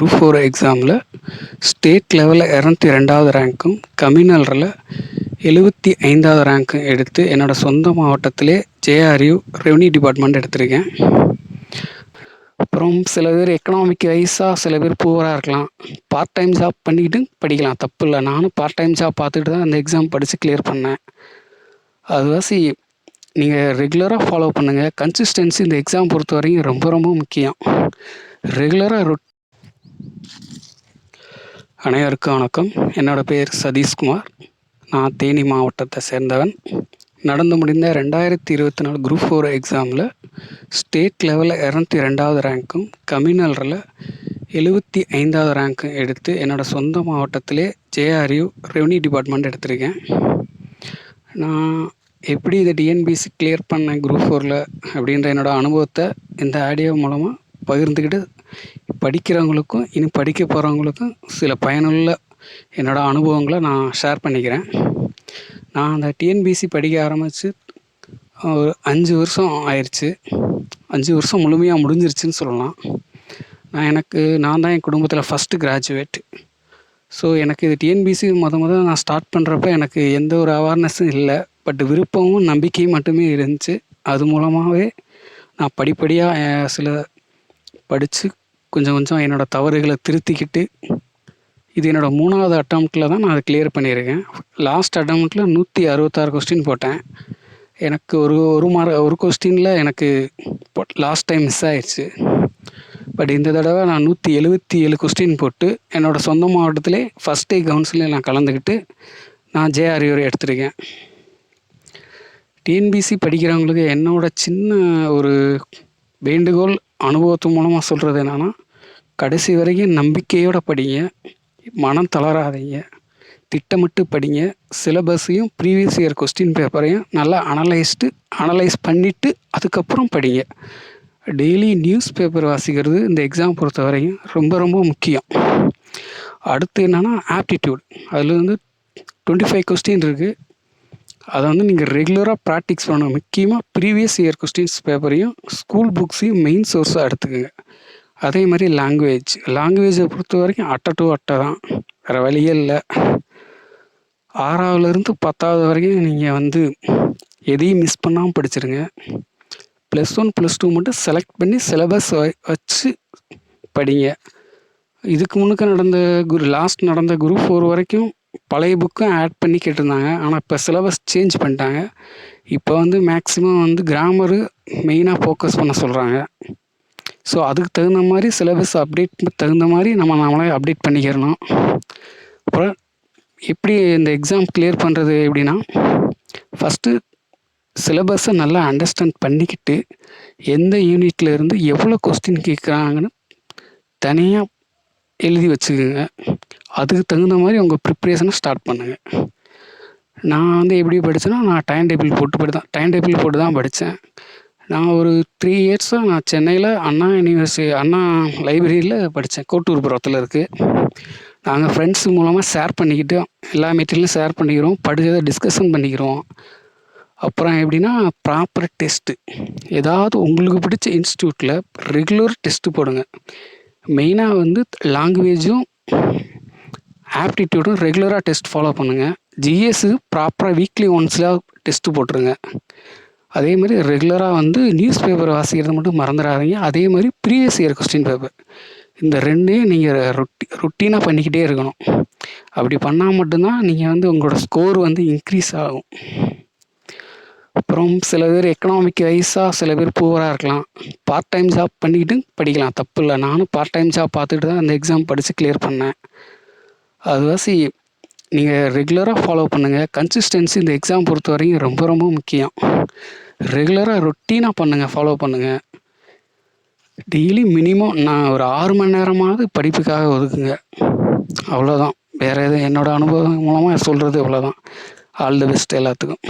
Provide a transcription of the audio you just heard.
Group 4 எக்ஸாமில் state லெவலில் 202வது ரேங்க்கும் கம்யூனலில் 75வது ரேங்க்கும் எடுத்து என்னோடய சொந்த மாவட்டத்திலே ஜேஆர்யூ ரெவன்யூ டிபார்ட்மெண்ட் எடுத்திருக்கேன். அப்புறம் சில பேர் எக்கனாமிக் வைஸாக சில பேர் புவராக இருக்கலாம். பார்ட் டைம் ஜாப் பண்ணிக்கிட்டு படிக்கலாம், தப்பு இல்லை. நானும் பார்ட் டைம் ஜாப் பார்த்துட்டு தான் அந்த எக்ஸாம் படித்து கிளியர் பண்ணேன். அதுவாசி நீங்கள் ரெகுலராக ஃபாலோ பண்ணுங்கள். கன்சிஸ்டன்சி இந்த எக்ஸாம் பொறுத்த வரைக்கும் ரொம்ப ரொம்ப முக்கியம். ரெகுலராக அனைவருக்கும் வணக்கம். என்னோடய பேர் சதீஷ்குமார். நான் தேனி மாவட்டத்தை சேர்ந்தவன். நடந்து முடிந்த 2024 குரூப் 4 எக்ஸாமில் ஸ்டேட் லெவலில் 202வது ரேங்க்கும் கம்யூனலில் 75வது ரேங்க்கும் எடுத்து என்னோடய சொந்த மாவட்டத்திலே ஜேஆர்யூ ரெவன்யூ டிபார்ட்மெண்ட் எடுத்திருக்கேன். நான் எப்படி இதை டிஎன்பிஎஸ்சி கிளியர் பண்ணேன் குரூப் 4ல் அப்படின்ற என்னோடய அனுபவத்தை இந்த ஆடியோ மூலமாக பகிர்ந்துக்கிட்டு படிக்கிறவங்களுக்கும் இனி படிக்க போகிறவங்களுக்கும் சில பயனுள்ள என்னோடய அனுபவங்களை நான் ஷேர் பண்ணிக்கிறேன். நான் அந்த டிஎன்பிஎஸ்சி படிக்க ஆரம்பித்து ஒரு 5 வருஷம் ஆயிடுச்சு. 5 வருஷம் முழுமையாக முடிஞ்சிருச்சுன்னு சொல்லலாம். நான் தான் என் குடும்பத்தில் ஃபஸ்ட்டு கிராஜுவேட். ஸோ எனக்கு இது டிஎன்பிஎஸ்சி முதல்ல நான் ஸ்டார்ட் பண்ணுறப்ப எனக்கு எந்த ஒரு அவேர்னஸும் இல்லை. பட் விருப்பமும் நம்பிக்கையும் மட்டுமே இருந்துச்சு. அது மூலமாகவே நான் படிப்படியாக சில படித்து கொஞ்சம் கொஞ்சம் என்னோடய தவறுகளை திருத்திக்கிட்டு இது என்னோடய 3வது அட்டம்ப்டில் தான் நான் அதை கிளியர் பண்ணியிருக்கேன். லாஸ்ட் அட்டம்ப்டில் 166 கொஸ்டின் போட்டேன். எனக்கு ஒரு கொஸ்டினில் எனக்கு லாஸ்ட் டைம் மிஸ் ஆயிடுச்சு. பட் இந்த தடவை நான் 177 கொஸ்டின் போட்டு என்னோடய சொந்த மாவட்டத்திலே ஃபஸ்ட் டே கவுன்சிலில் நான் கலந்துக்கிட்டு நான் ஜேஆர்யூ எடுத்திருக்கேன். டிஎன்பிஎஸ்சி படிக்கிறவங்களுக்கு என்னோடய சின்ன ஒரு வேண்டுகோள் அனுபவத்து மூலமாக சொல்கிறது என்னென்னா, கடைசி வரைக்கும் நம்பிக்கையோடு படிங்க, மனம் தளராதீங்க, திட்டமிட்டு படிங்க. சிலபஸையும் ப்ரீவியஸ் இயர் கொஸ்டின் பேப்பரையும் நல்லா அனலைஸ் பண்ணிவிட்டு அதுக்கப்புறம் படிங்க. டெய்லி நியூஸ் பேப்பர் வாசிக்கிறது இந்த எக்ஸாம் பொறுத்த வரைக்கும் ரொம்ப ரொம்ப முக்கியம். அடுத்து என்னென்னா ஆப்டிடியூட். அதில் 25 கொஸ்டின் இருக்குது. அதை நீங்கள் ரெகுலராக ப்ராக்டிஸ் பண்ணணும். முக்கியமாக ப்ரீவியஸ் இயர் கொஸ்டின்ஸ் பேப்பரையும் ஸ்கூல் புக்ஸையும் மெயின் சோர்ஸாக எடுத்துக்கோங்க. அதே மாதிரி லாங்குவேஜை பொறுத்த வரைக்கும் அட்டை டு அட்டை தான், வேறு வழியே இல்லை. 6வதுலேருந்து 10வது வரைக்கும் நீங்கள் எதையும் மிஸ் பண்ணாமல் படிச்சிருங்க. +1 +2 மட்டும் செலக்ட் பண்ணி சிலபஸ் வச்சு படிங்க. இதுக்கு முன்னுக்கு லாஸ்ட் நடந்த குரூப் 4 வரைக்கும் பழைய புக்கும் ஆட் பண்ணி கேட்டிருந்தாங்க. ஆனால் இப்போ சிலபஸ் சேஞ்ச் பண்ணிட்டாங்க. இப்போ மேக்ஸிமம் கிராமரு மெயினாக ஃபோக்கஸ் பண்ண சொல்கிறாங்க. ஸோ அதுக்கு தகுந்த மாதிரி சிலபஸ் தகுந்த மாதிரி நம்மளே அப்டேட் பண்ணிக்கிறணும். அப்புறம் எப்படி இந்த எக்ஸாம் கிளியர் பண்ணுறது எப்படின்னா, ஃபஸ்ட்டு சிலபஸை நல்லா அண்டர்ஸ்டாண்ட் பண்ணிக்கிட்டு எந்த யூனிட்டில் இருந்து எவ்வளோ கொஸ்டின் கேட்குறாங்கன்னு தனியாக எழுதி வச்சுக்கோங்க. அதுக்கு தகுந்த மாதிரி உங்கள் ப்ரிப்ரேஷனை ஸ்டார்ட் பண்ணுங்கள். நான் எப்படி படித்தேன்னா, நான் டைம் டேபிள் போட்டு தான் படித்தேன். நான் ஒரு 3 இயர்ஸாக நான் சென்னையில் அண்ணா லைப்ரரியில் படித்தேன். கோட்டூர்புரத்தில் இருக்குது. நாங்கள் ஃப்ரெண்ட்ஸ் மூலமாக ஷேர் பண்ணிக்கிட்டு எல்லா மெட்டீரியலும் ஷேர் பண்ணிக்கிறோம், படித்ததை டிஸ்கஷன் பண்ணிக்கிறோம். அப்புறம் எப்படின்னா, ப்ராப்பர் டெஸ்ட்டு ஏதாவது உங்களுக்கு பிடிச்ச இன்ஸ்டியூட்டில் ரெகுலர் டெஸ்ட்டு போடுங்க. மெயினாக லாங்குவேஜும் ஆப்டிடியூடும் ரெகுலராக டெஸ்ட் ஃபாலோ பண்ணுங்கள். ஜிஎஸ்ஸு ப்ராப்பராக வீக்லி ஒன்ஸில் டெஸ்ட்டு போட்டுருங்க. அதே மாதிரி ரெகுலராக நியூஸ் பேப்பர் வாசிக்கிறது மட்டும் மறந்துடாதீங்க. அதே மாதிரி ப்ரீவியஸ் இயர் கொஸ்டின் பேப்பர், இந்த ரெண்டையும் நீங்கள் ரொட்டீனாக பண்ணிக்கிட்டே இருக்கணும். அப்படி பண்ணால் மட்டும்தான் நீங்கள் உங்களோட ஸ்கோர் இன்க்ரீஸ் ஆகும். அப்புறம் சில பேர் எக்கனாமிக் வைஸாக சில பேர் புவராக இருக்கலாம். பார்ட் டைம் ஜாப் பண்ணிக்கிட்டு படிக்கலாம், தப்பு இல்லை. நானும் பார்ட் டைம் ஜாப் பார்த்துட்டு தான் அந்த எக்ஸாம் படித்து கிளியர் பண்ணேன். அதுவாசி நீங்கள் ரெகுலராக ஃபாலோ பண்ணுங்கள். கன்சிஸ்டன்சி இந்த எக்ஸாம் பொறுத்த வரைக்கும் ரொம்ப ரொம்ப முக்கியம். ரெகுலராக ரொட்டீனாக ஃபாலோ பண்ணுங்கள். டெய்லி மினிமம் நான் ஒரு 6 மணி நேரமாவது படிப்புக்காக ஒதுக்குங்க. அவ்வளோதான். வேறு எதுவும் என்னோடய அனுபவம் மூலமாக சொல்கிறது அவ்வளோதான். ஆல் தி பெஸ்ட் எல்லாத்துக்கும்.